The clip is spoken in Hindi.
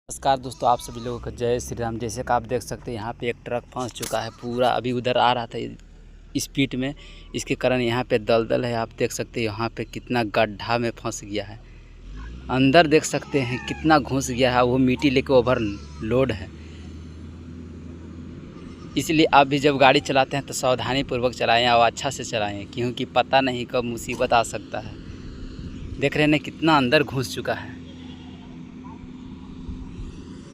नमस्कार दोस्तों, आप सभी लोगों को जय श्री राम। जैसे कि आप देख सकते हैं यहाँ पे एक ट्रक फंस चुका है पूरा। अभी उधर आ रहा था स्पीड में, इसके कारण यहाँ पे दलदल है। आप देख सकते हैं यहाँ पे कितना गड्ढा में फंस गया है। अंदर देख सकते हैं कितना घुस गया है। वो मिट्टी लेके ओवर लोड है। इसलिए आप भी जब गाड़ी चलाते हैं तो सावधानी पूर्वक चलाएं और अच्छा से चलाएं, क्योंकि पता नहीं कब मुसीबत आ सकता है। देख रहे हैं कितना अंदर घुस चुका है।